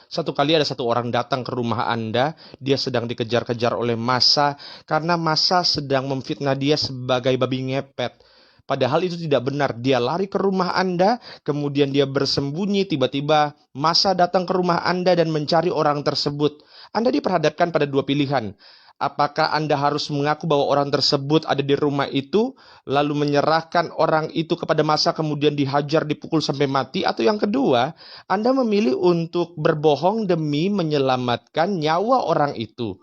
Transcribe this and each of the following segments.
Satu kali ada satu orang datang ke rumah Anda, dia sedang dikejar-kejar oleh massa karena massa sedang memfitnah dia sebagai babi ngepet. Padahal itu tidak benar. Dia lari ke rumah Anda, kemudian dia bersembunyi, tiba-tiba massa datang ke rumah Anda dan mencari orang tersebut. Anda diperhadapkan pada dua pilihan. Apakah Anda harus mengaku bahwa orang tersebut ada di rumah itu, lalu menyerahkan orang itu kepada massa kemudian dihajar, dipukul sampai mati? Atau yang kedua, Anda memilih untuk berbohong demi menyelamatkan nyawa orang itu.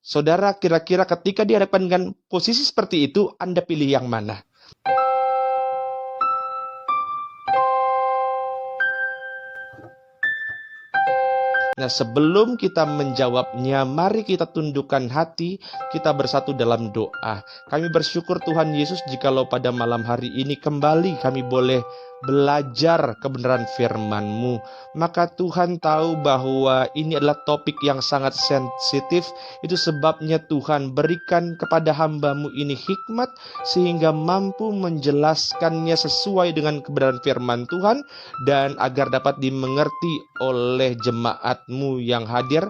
Saudara, kira-kira ketika dihadapkan dengan posisi seperti itu, Anda pilih yang mana? Nah, sebelum kita menjawabnya, mari kita tundukkan hati, kita bersatu dalam doa. Kami bersyukur Tuhan Yesus jikalau pada malam hari ini kembali kami boleh belajar kebenaran firman-Mu. Maka Tuhan tahu bahwa ini adalah topik yang sangat sensitif. Itu sebabnya Tuhan berikan kepada hamba-Mu ini hikmat sehingga mampu menjelaskannya sesuai dengan kebenaran firman Tuhan dan agar dapat dimengerti oleh jemaat-Mu yang hadir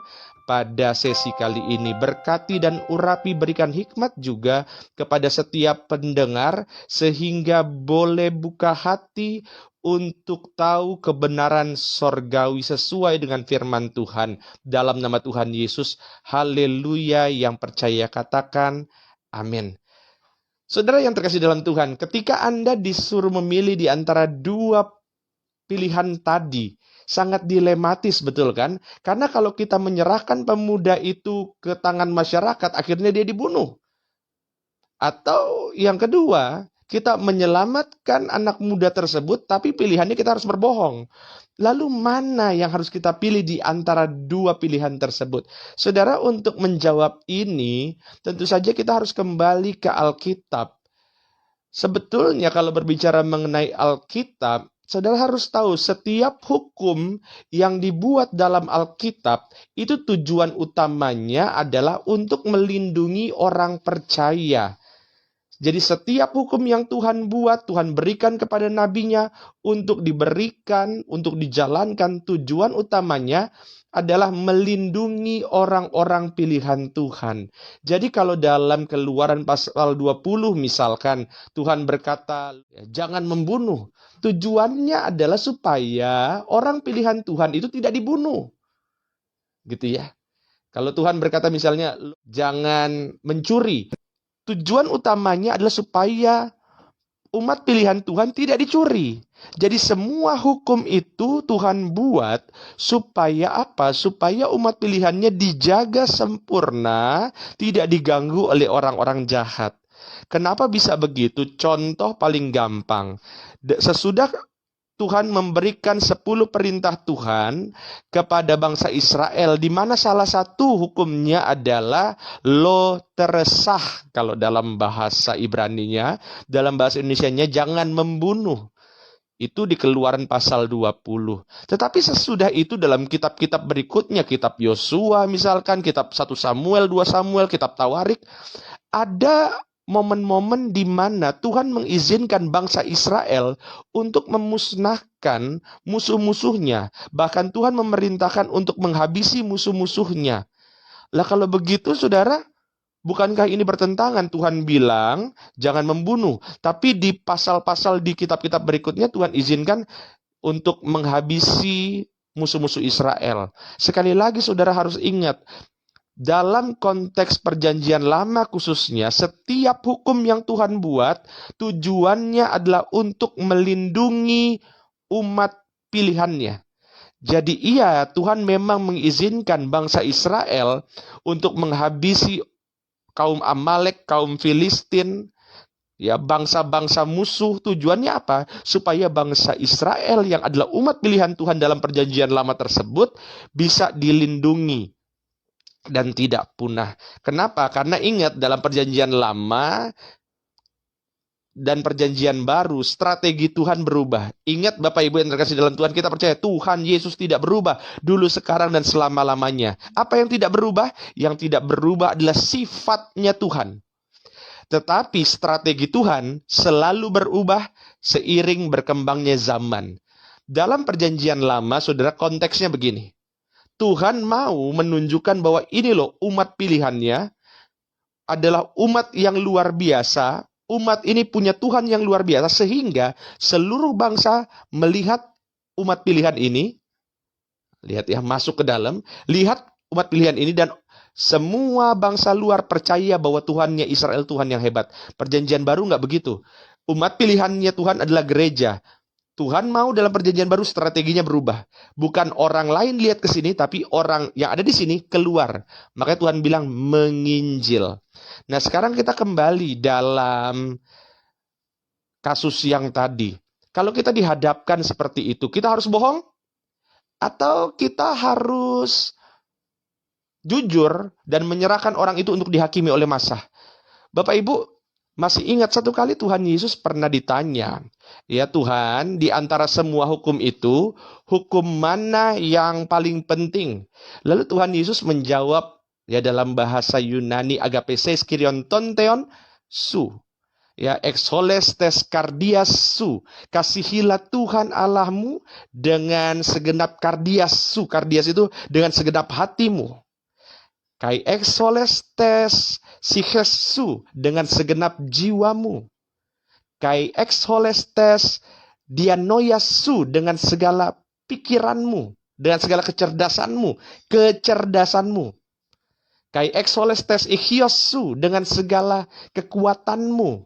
pada sesi kali ini. Berkati dan urapi, berikan hikmat juga kepada setiap pendengar sehingga boleh buka hati untuk tahu kebenaran sorgawi sesuai dengan firman Tuhan. Dalam nama Tuhan Yesus, haleluya. Yang percaya katakan amin. Saudara yang terkasih dalam Tuhan, ketika Anda disuruh memilih di antara dua pilihan tadi, sangat dilematis, betul kan? Karena kalau kita menyerahkan pemuda itu ke tangan masyarakat, akhirnya dia dibunuh. Atau yang kedua, kita menyelamatkan anak muda tersebut, tapi pilihannya kita harus berbohong. Lalu mana yang harus kita pilih di antara dua pilihan tersebut? Saudara, untuk menjawab ini, tentu saja kita harus kembali ke Alkitab. Sebetulnya kalau berbicara mengenai Alkitab, saudara harus tahu setiap hukum yang dibuat dalam Alkitab itu tujuan utamanya adalah untuk melindungi orang percaya. Jadi setiap hukum yang Tuhan buat, Tuhan berikan kepada nabinya untuk diberikan, untuk dijalankan. Tujuan utamanya adalah melindungi orang-orang pilihan Tuhan. Jadi kalau dalam Keluaran pasal 20 misalkan, Tuhan berkata, jangan membunuh. Tujuannya adalah supaya orang pilihan Tuhan itu tidak dibunuh. Gitu ya. Kalau Tuhan berkata misalnya, jangan mencuri. Tujuan utamanya adalah supaya umat pilihan Tuhan tidak dicuri. Jadi semua hukum itu Tuhan buat supaya apa? Supaya umat pilihannya dijaga sempurna, tidak diganggu oleh orang-orang jahat. Kenapa bisa begitu? Contoh paling gampang. Sesudah Tuhan memberikan 10 perintah Tuhan kepada bangsa Israel, di mana salah satu hukumnya adalah lo teresah. Kalau dalam bahasa Ibraninya, dalam bahasa Indonesianya jangan membunuh. Itu di Keluaran pasal 20. Tetapi sesudah itu dalam kitab-kitab berikutnya, kitab Yosua misalkan, kitab 1 Samuel, 2 Samuel, kitab Tawarik, ada momen-momen di mana Tuhan mengizinkan bangsa Israel untuk memusnahkan musuh-musuhnya. Bahkan Tuhan memerintahkan untuk menghabisi musuh-musuhnya. Lah kalau begitu saudara, bukankah ini bertentangan? Tuhan bilang jangan membunuh. Tapi di pasal-pasal di kitab-kitab berikutnya Tuhan izinkan untuk menghabisi musuh-musuh Israel. Sekali lagi saudara harus ingat, dalam konteks perjanjian lama khususnya, setiap hukum yang Tuhan buat, tujuannya adalah untuk melindungi umat pilihannya. Jadi iya, Tuhan memang mengizinkan bangsa Israel untuk menghabisi kaum Amalek, kaum Filistin, ya bangsa-bangsa musuh. Tujuannya apa? Supaya bangsa Israel yang adalah umat pilihan Tuhan dalam perjanjian lama tersebut bisa dilindungi dan tidak punah. Kenapa? Karena ingat, dalam perjanjian lama dan perjanjian baru, strategi Tuhan berubah. Ingat Bapak Ibu yang terkasih dalam Tuhan, kita percaya Tuhan Yesus tidak berubah dulu, sekarang, dan selama-lamanya. Apa yang tidak berubah? Yang tidak berubah adalah sifatnya Tuhan. Tetapi strategi Tuhan selalu berubah seiring berkembangnya zaman. Dalam perjanjian lama, saudara, konteksnya begini. Tuhan mau menunjukkan bahwa ini loh umat pilihannya adalah umat yang luar biasa. Umat ini punya Tuhan yang luar biasa sehingga seluruh bangsa melihat umat pilihan ini, lihat ya, masuk ke dalam, lihat umat pilihan ini dan semua bangsa luar percaya bahwa Tuhannya Israel Tuhan yang hebat. Perjanjian baru nggak begitu. Umat pilihannya Tuhan adalah gereja. Tuhan mau dalam perjanjian baru strateginya berubah. Bukan orang lain lihat ke sini, tapi orang yang ada di sini keluar. Makanya Tuhan bilang menginjil. Nah sekarang kita kembali dalam kasus yang tadi. Kalau kita dihadapkan seperti itu, kita harus bohong? Atau kita harus jujur dan menyerahkan orang itu untuk dihakimi oleh massa? Bapak Ibu, masih ingat satu kali Tuhan Yesus pernah ditanya, ya Tuhan, di antara semua hukum itu, hukum mana yang paling penting? Lalu Tuhan Yesus menjawab, ya dalam bahasa Yunani agapeses kirionton theon su. Ya, exholes tes kardias su. Kasihilah Tuhan Allahmu dengan segenap kardias su. Kardias itu dengan segenap hatimu. Kai exholes tes sihesu dengan segenap jiwamu. Kai exholes tes dianoiasu dengan segala pikiranmu, dengan segala kecerdasanmu. Kai exholes tes ichiosu dengan segala kekuatanmu.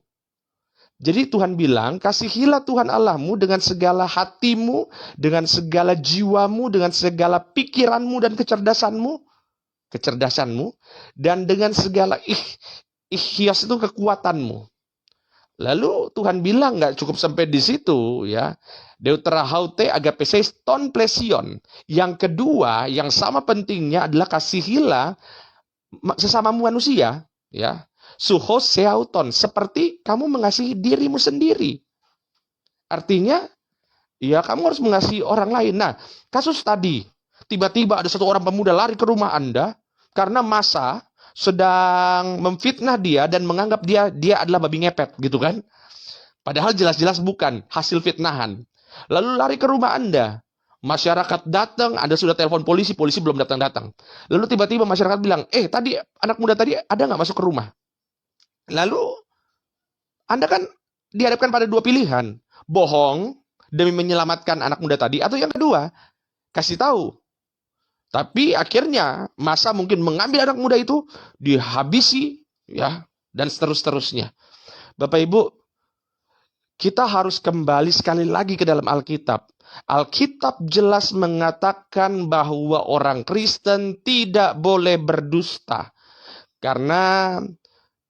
Jadi Tuhan bilang, kasihilah Tuhan Allahmu dengan segala hatimu, dengan segala jiwamu, dengan segala pikiranmu dan kecerdasanmu, dan dengan segala ikhlas itu kekuatanmu. Lalu Tuhan bilang nggak cukup sampai di situ ya. Deuterahaute agapeses ton plesion. Yang kedua, yang sama pentingnya adalah kasihilah sesama manusia ya. Suhos seauton, seperti kamu mengasihi dirimu sendiri. Artinya ya kamu harus mengasihi orang lain. Nah, kasus tadi tiba-tiba ada satu orang pemuda lari ke rumah Anda karena massa sedang memfitnah dia dan menganggap dia adalah babi ngepet gitu kan. Padahal jelas-jelas bukan, hasil fitnahan. Lalu lari ke rumah Anda. Masyarakat datang, Anda sudah telepon polisi, polisi belum datang-datang. Lalu tiba-tiba masyarakat bilang, tadi anak muda tadi ada nggak masuk ke rumah? Lalu Anda kan dihadapkan pada dua pilihan. Bohong demi menyelamatkan anak muda tadi, atau yang kedua, kasih tahu. Tapi akhirnya massa mungkin mengambil anak muda itu, dihabisi, ya, dan seterusnya. Bapak Ibu, kita harus kembali sekali lagi ke dalam Alkitab. Alkitab jelas mengatakan bahwa orang Kristen tidak boleh berdusta. Karena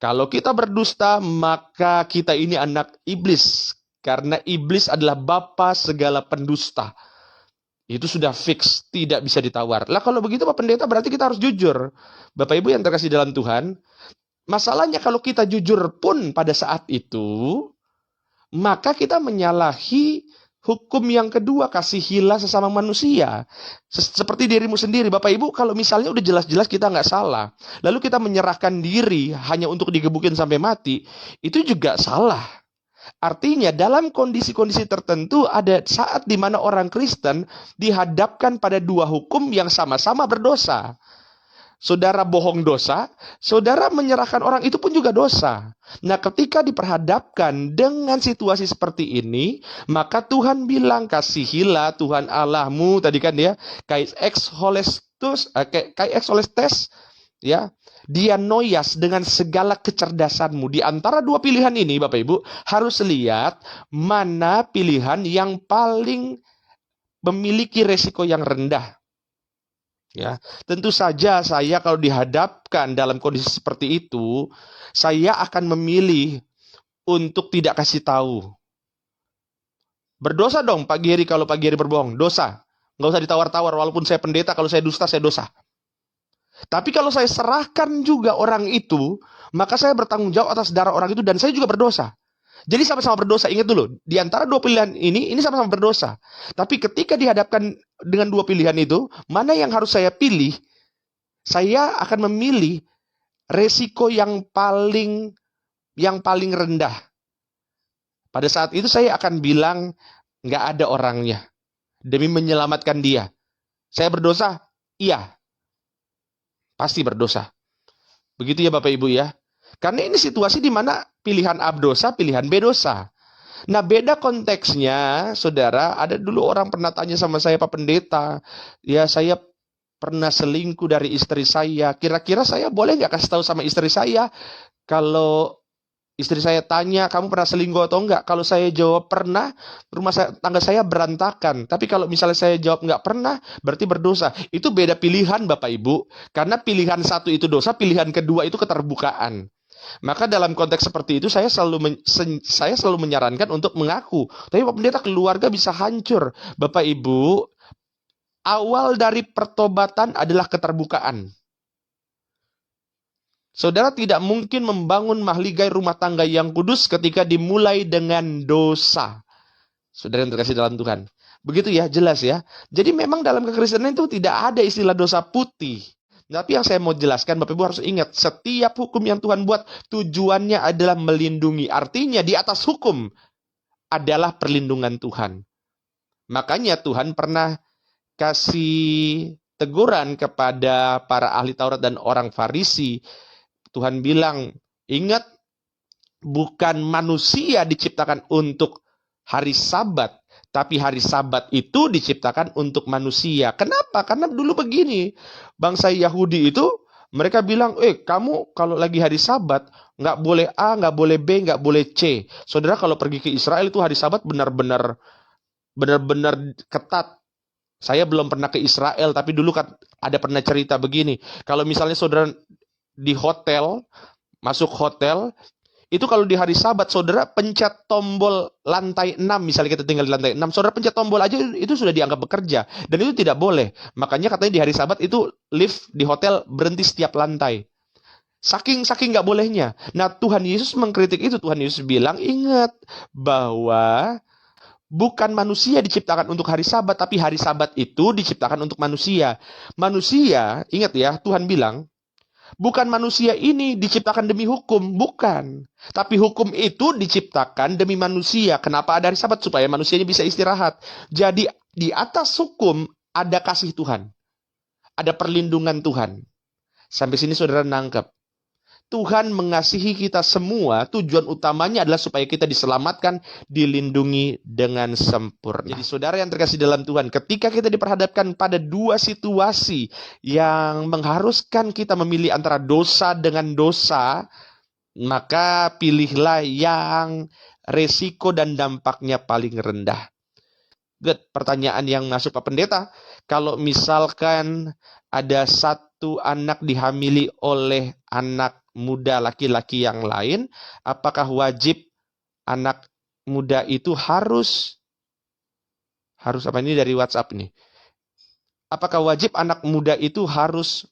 kalau kita berdusta, maka kita ini anak iblis. Karena iblis adalah bapa segala pendusta. Itu sudah fix, tidak bisa ditawar. Lah kalau begitu Pak Pendeta, berarti kita harus jujur. Bapak Ibu yang terkasih dalam Tuhan, masalahnya kalau kita jujur pun pada saat itu, maka kita menyalahi hukum yang kedua, kasihilah sesama manusia. Seperti dirimu sendiri. Bapak Ibu, kalau misalnya udah jelas-jelas kita nggak salah, lalu kita menyerahkan diri hanya untuk digebukin sampai mati, itu juga salah. Artinya dalam kondisi-kondisi tertentu ada saat di mana orang Kristen dihadapkan pada dua hukum yang sama-sama berdosa. Saudara bohong dosa, saudara menyerahkan orang itu pun juga dosa. Nah ketika diperhadapkan dengan situasi seperti ini, maka Tuhan bilang kasihilah Tuhan Allahmu, tadi kan ya, kai ex holestes, ya, dianoias dengan segala kecerdasanmu. Di antara dua pilihan ini Bapak Ibu harus lihat mana pilihan yang paling memiliki resiko yang rendah. Ya, tentu saja saya kalau dihadapkan dalam kondisi seperti itu, saya akan memilih untuk tidak kasih tahu. Berdosa dong Pak Giri kalau Pak Giri berbohong, dosa. Nggak usah ditawar-tawar, walaupun saya pendeta, kalau saya dusta, saya dosa. Tapi kalau saya serahkan juga orang itu, maka saya bertanggung jawab atas darah orang itu dan saya juga berdosa. Jadi sama-sama berdosa, ingat dulu, di antara dua pilihan ini sama-sama berdosa. Tapi ketika dihadapkan dengan dua pilihan itu, mana yang harus saya pilih? Saya akan memilih resiko yang paling rendah. Pada saat itu saya akan bilang, nggak ada orangnya. Demi menyelamatkan dia. Saya berdosa? Iya, pasti berdosa. Begitu ya Bapak Ibu ya. Karena ini situasi di mana pilihan A dosa, pilihan B dosa. Nah, beda konteksnya, saudara. Ada dulu orang pernah tanya sama saya, Pak Pendeta, ya saya pernah selingkuh dari istri saya. Kira-kira saya boleh nggak kasih tahu sama istri saya? Kalau istri saya tanya, kamu pernah selingkuh atau enggak? Kalau saya jawab pernah, tangga saya berantakan. Tapi kalau misalnya saya jawab enggak pernah, berarti berdosa. Itu beda pilihan Bapak Ibu. Karena pilihan satu itu dosa, pilihan kedua itu keterbukaan. Maka dalam konteks seperti itu saya selalu menyarankan untuk mengaku. Tapi Pak Pendeta, keluarga bisa hancur. Bapak Ibu, awal dari pertobatan adalah keterbukaan. Saudara tidak mungkin membangun mahligai rumah tangga yang kudus ketika dimulai dengan dosa. Saudara yang terkasih dalam Tuhan. Begitu ya, jelas ya. Jadi memang dalam kekristenan itu tidak ada istilah dosa putih. Tapi yang saya mau jelaskan, Bapak Ibu harus ingat, setiap hukum yang Tuhan buat tujuannya adalah melindungi. Artinya di atas hukum adalah perlindungan Tuhan. Makanya Tuhan pernah kasih teguran kepada para ahli Taurat dan orang Farisi. Tuhan bilang, ingat, bukan manusia diciptakan untuk hari Sabat, tapi hari Sabat itu diciptakan untuk manusia. Kenapa? Karena dulu begini, bangsa Yahudi itu, mereka bilang, kamu kalau lagi hari Sabat, nggak boleh A, nggak boleh B, nggak boleh C. Saudara kalau pergi ke Israel itu hari Sabat benar-benar ketat. Saya belum pernah ke Israel, tapi dulu kan ada pernah cerita begini. Kalau misalnya saudara di hotel, masuk hotel, itu kalau di hari Sabat, saudara pencet tombol lantai 6, misalnya kita tinggal di lantai 6, saudara pencet tombol aja itu sudah dianggap bekerja. Dan itu tidak boleh. Makanya katanya di hari Sabat itu lift di hotel berhenti setiap lantai. Saking nggak bolehnya. Nah, Tuhan Yesus mengkritik itu. Tuhan Yesus bilang, ingat bahwa bukan manusia diciptakan untuk hari Sabat, tapi hari Sabat itu diciptakan untuk manusia. Manusia, ingat ya, Tuhan bilang, bukan manusia ini diciptakan demi hukum, bukan. Tapi hukum itu diciptakan demi manusia. Kenapa ada hari Sabat? Supaya manusianya bisa istirahat. Jadi di atas hukum ada kasih Tuhan. Ada perlindungan Tuhan. Sampai sini saudara nangkep. Tuhan mengasihi kita semua, tujuan utamanya adalah supaya kita diselamatkan, dilindungi dengan sempurna. Jadi saudara yang terkasih dalam Tuhan, ketika kita diperhadapkan pada dua situasi yang mengharuskan kita memilih antara dosa dengan dosa, maka pilihlah yang resiko dan dampaknya paling rendah. Good. Pertanyaan yang masuk Pak Pendeta, kalau misalkan ada satu anak dihamili oleh anak muda laki-laki yang lain, apakah wajib anak muda itu harus apa ini dari WhatsApp nih? Apakah wajib anak muda itu harus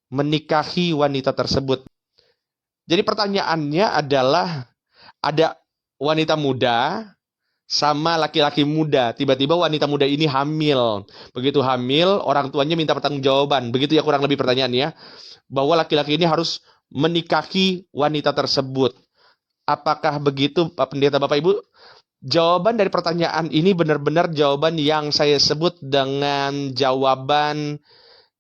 menikahi wanita tersebut? Jadi pertanyaannya adalah, ada wanita muda sama laki-laki muda. Tiba-tiba wanita muda ini hamil. Begitu hamil, orang tuanya minta pertanggungjawaban. Begitu ya kurang lebih pertanyaannya. Bahwa laki-laki ini harus menikahi wanita tersebut. Apakah begitu Pak Pendeta, Bapak Ibu? Jawaban dari pertanyaan ini benar-benar jawaban yang saya sebut dengan jawaban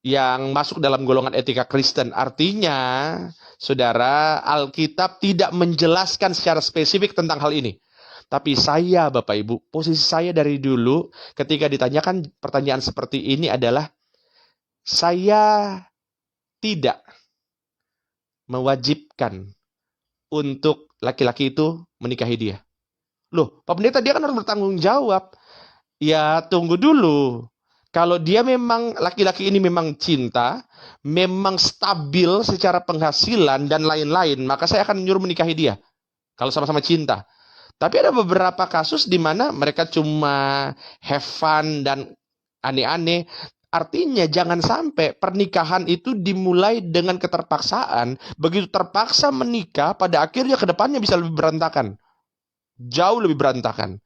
yang masuk dalam golongan etika Kristen. Artinya, saudara, Alkitab tidak menjelaskan secara spesifik tentang hal ini. Tapi saya, Bapak Ibu, posisi saya dari dulu ketika ditanyakan pertanyaan seperti ini adalah, saya tidak mewajibkan untuk laki-laki itu menikahi dia. Loh, Pak Pendeta, dia kan harus bertanggung jawab. Ya, tunggu dulu. Kalau dia memang, laki-laki ini memang cinta, memang stabil secara penghasilan dan lain-lain, maka saya akan menyuruh menikahi dia. Kalau sama-sama cinta. Tapi ada beberapa kasus di mana mereka cuma have fun dan aneh-aneh. Artinya jangan sampai pernikahan itu dimulai dengan keterpaksaan. Begitu terpaksa menikah, pada akhirnya ke depannya bisa lebih berantakan. Jauh lebih berantakan.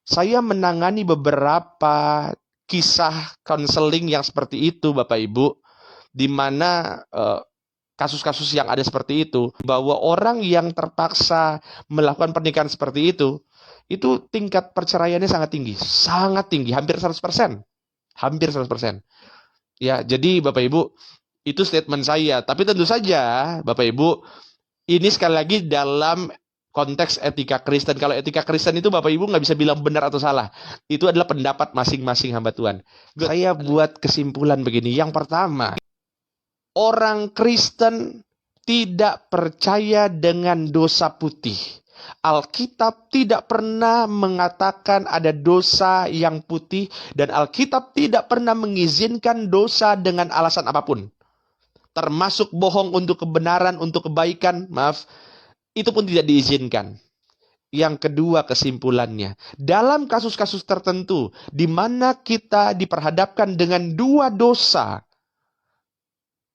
Saya menangani beberapa kisah konseling yang seperti itu, Bapak Ibu. Di mana kasus-kasus yang ada seperti itu, bahwa orang yang terpaksa melakukan pernikahan seperti itu tingkat perceraiannya sangat tinggi, hampir 100%. Hampir 100%. Ya, jadi Bapak Ibu, itu statement saya. Tapi tentu saja, Bapak Ibu, ini sekali lagi dalam konteks etika Kristen. Kalau etika Kristen itu Bapak Ibu nggak bisa bilang benar atau salah. Itu adalah pendapat masing-masing hamba Tuhan. Saya buat kesimpulan begini. Yang pertama, orang Kristen tidak percaya dengan dosa putih. Alkitab tidak pernah mengatakan ada dosa yang putih, dan Alkitab tidak pernah mengizinkan dosa dengan alasan apapun. Termasuk bohong untuk kebenaran, untuk kebaikan, maaf, itu pun tidak diizinkan. Yang kedua kesimpulannya, dalam kasus-kasus tertentu di mana kita diperhadapkan dengan dua dosa,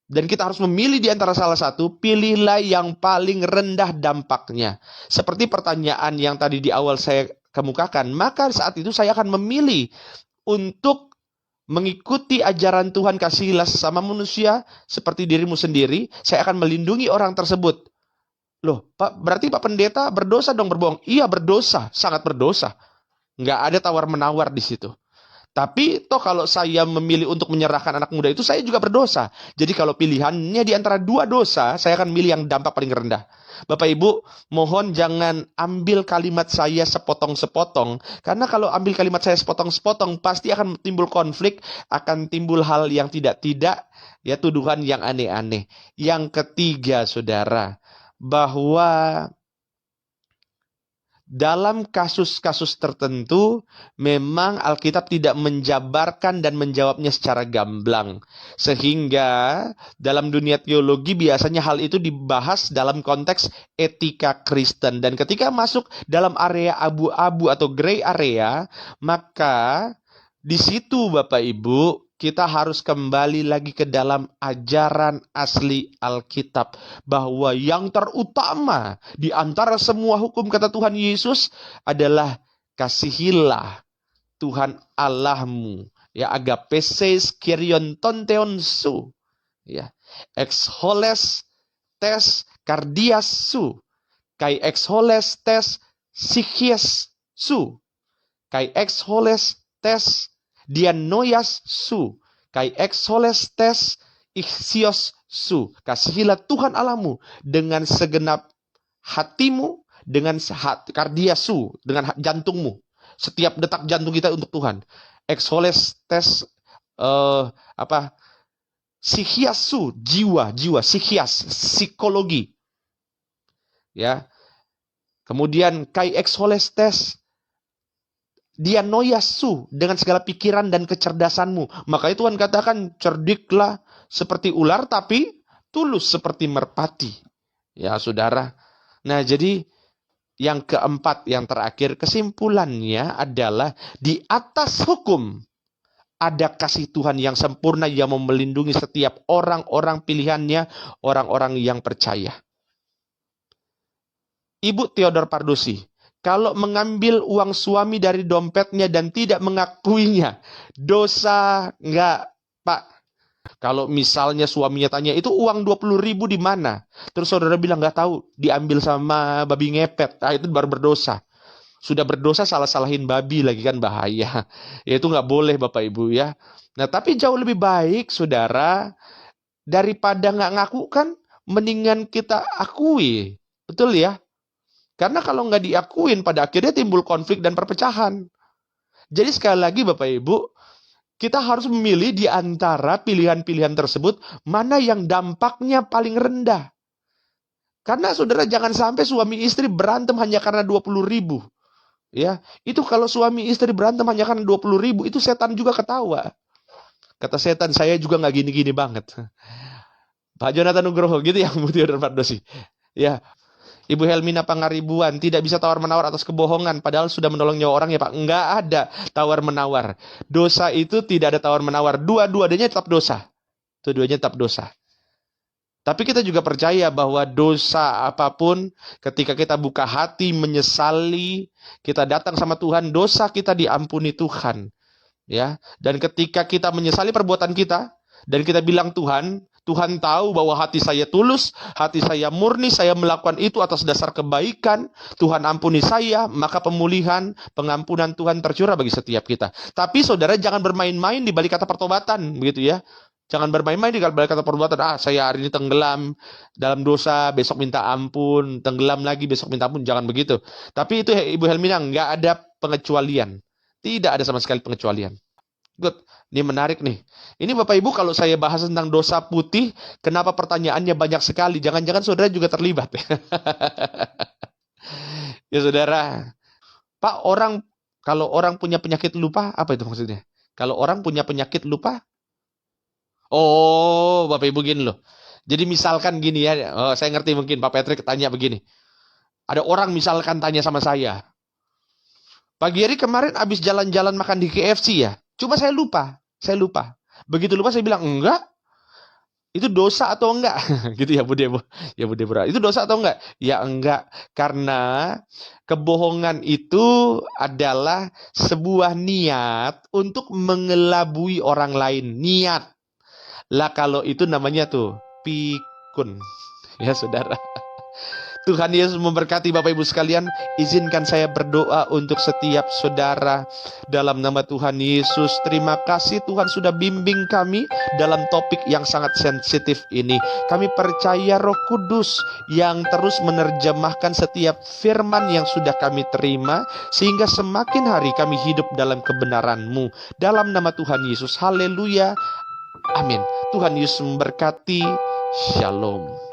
dan kita harus memilih di antara salah satu, pilihlah yang paling rendah dampaknya. Seperti pertanyaan yang tadi di awal saya kemukakan, maka saat itu saya akan memilih untuk mengikuti ajaran Tuhan, kasihilah sesama manusia seperti dirimu sendiri. Saya akan melindungi orang tersebut. Loh, Pak, berarti Pak Pendeta berdosa dong berbohong? Iya, berdosa, sangat berdosa. Nggak ada tawar-menawar di situ. Tapi toh kalau saya memilih untuk menyerahkan anak muda itu, saya juga berdosa. Jadi kalau pilihannya di antara dua dosa, saya akan milih yang dampak paling rendah. Bapak Ibu, mohon jangan ambil kalimat saya sepotong-sepotong. Karena kalau ambil kalimat saya sepotong-sepotong, pasti akan timbul konflik, akan timbul hal yang tidak-tidak, ya tuduhan yang aneh-aneh. Yang ketiga, saudara, bahwa dalam kasus-kasus tertentu, memang Alkitab tidak menjabarkan dan menjawabnya secara gamblang. Sehingga dalam dunia teologi biasanya hal itu dibahas dalam konteks etika Kristen. Dan ketika masuk dalam area abu-abu atau gray area, maka di situ Bapak Ibu, kita harus kembali lagi ke dalam ajaran asli Alkitab. Bahwa yang terutama di antara semua hukum, kata Tuhan Yesus, adalah kasihilah Tuhan Allahmu. Ya, agapeses kyrion tonteon su. Ya, ex holes tes kardias su. Kai ex holes tes psikies su. Kai ex holes tes dianoias su, kai ex holes tes ixios su. Kasihilah Tuhan Allahmu dengan segenap hatimu, dengan kardia su, dengan jantungmu. Setiap detak jantung kita untuk Tuhan. Ex holes tes psikias su, jiwa, psikias, psikologi. Ya. Kemudian kai ex holes tes dianoiasu, dengan segala pikiran dan kecerdasanmu. Makanya Tuhan katakan, cerdiklah seperti ular, tapi tulus seperti merpati. Ya, saudara. Nah, jadi yang keempat, yang terakhir, kesimpulannya adalah di atas hukum ada kasih Tuhan yang sempurna yang mau melindungi setiap orang-orang pilihannya, orang-orang yang percaya. Ibu Theodore Pardosi, kalau mengambil uang suami dari dompetnya dan tidak mengakuinya, dosa enggak, Pak? Kalau misalnya suaminya tanya, itu uang 20.000 di mana? Terus saudara bilang, nggak tahu, diambil sama babi ngepet. Nah, itu baru berdosa. Sudah berdosa, salah-salahin babi lagi, kan bahaya. Ya, itu nggak boleh Bapak Ibu ya. Nah, tapi jauh lebih baik, saudara, daripada nggak ngaku kan, mendingan kita akui. Betul ya? Karena kalau nggak diakuin, pada akhirnya timbul konflik dan perpecahan. Jadi sekali lagi Bapak Ibu, kita harus memilih di antara pilihan-pilihan tersebut, mana yang dampaknya paling rendah. Karena saudara jangan sampai suami istri berantem hanya karena 20.000. Ya, itu kalau suami istri berantem hanya karena 20.000, itu setan juga ketawa. Kata setan, saya juga nggak gini-gini banget. Pak Jonathan Nugroho, gitu ya, Bu Theodore Pardosi. Ya, Ibu Helmina Pangaribuan, tidak bisa tawar-menawar atas kebohongan, padahal sudah menolong nyawa orang ya Pak. Enggak ada tawar-menawar. Dosa itu tidak ada tawar-menawar. Dua-duanya tetap dosa. Dua-duanya tetap dosa. Tapi kita juga percaya bahwa dosa apapun, ketika kita buka hati, menyesali, kita datang sama Tuhan, dosa kita diampuni Tuhan. Ya, dan ketika kita menyesali perbuatan kita, dan kita bilang Tuhan tahu bahwa hati saya tulus, hati saya murni, saya melakukan itu atas dasar kebaikan. Tuhan ampuni saya, maka pemulihan, pengampunan Tuhan tercurah bagi setiap kita. Tapi saudara jangan bermain-main di balik kata pertobatan, begitu ya. Jangan bermain-main di balik kata perbuatan. Saya hari ini tenggelam dalam dosa, besok minta ampun, tenggelam lagi, besok minta ampun. Jangan begitu. Tapi itu Ibu Helmina, nggak ada pengecualian. Tidak ada sama sekali pengecualian. Good. Ini menarik nih. Ini Bapak Ibu, kalau saya bahas tentang dosa putih, kenapa pertanyaannya banyak sekali? Jangan-jangan saudara juga terlibat. Ya saudara. Pak, kalau orang punya penyakit lupa, apa itu maksudnya? Kalau orang punya penyakit lupa, oh, Bapak Ibu gini loh. Jadi misalkan gini ya, saya ngerti mungkin Pak Patrick tanya begini. Ada orang misalkan tanya sama saya, pagi hari kemarin habis jalan-jalan makan di KFC ya. Cuma saya lupa. Begitu lupa saya bilang, enggak. Itu dosa atau enggak? Gitu ya Bu Debo. Ya Bu Debo. Itu dosa atau enggak? Ya enggak. Karena kebohongan itu adalah sebuah niat untuk mengelabui orang lain. Niat. Lah kalau itu namanya tuh pikun. Ya saudara. Tuhan Yesus memberkati Bapak Ibu sekalian. Izinkan saya berdoa untuk setiap saudara dalam nama Tuhan Yesus. Terima kasih Tuhan sudah bimbing kami dalam topik yang sangat sensitif ini. Kami percaya Roh Kudus yang terus menerjemahkan setiap firman yang sudah kami terima, sehingga semakin hari kami hidup dalam kebenaran-Mu. Dalam nama Tuhan Yesus. Haleluya. Amin. Tuhan Yesus memberkati. Shalom.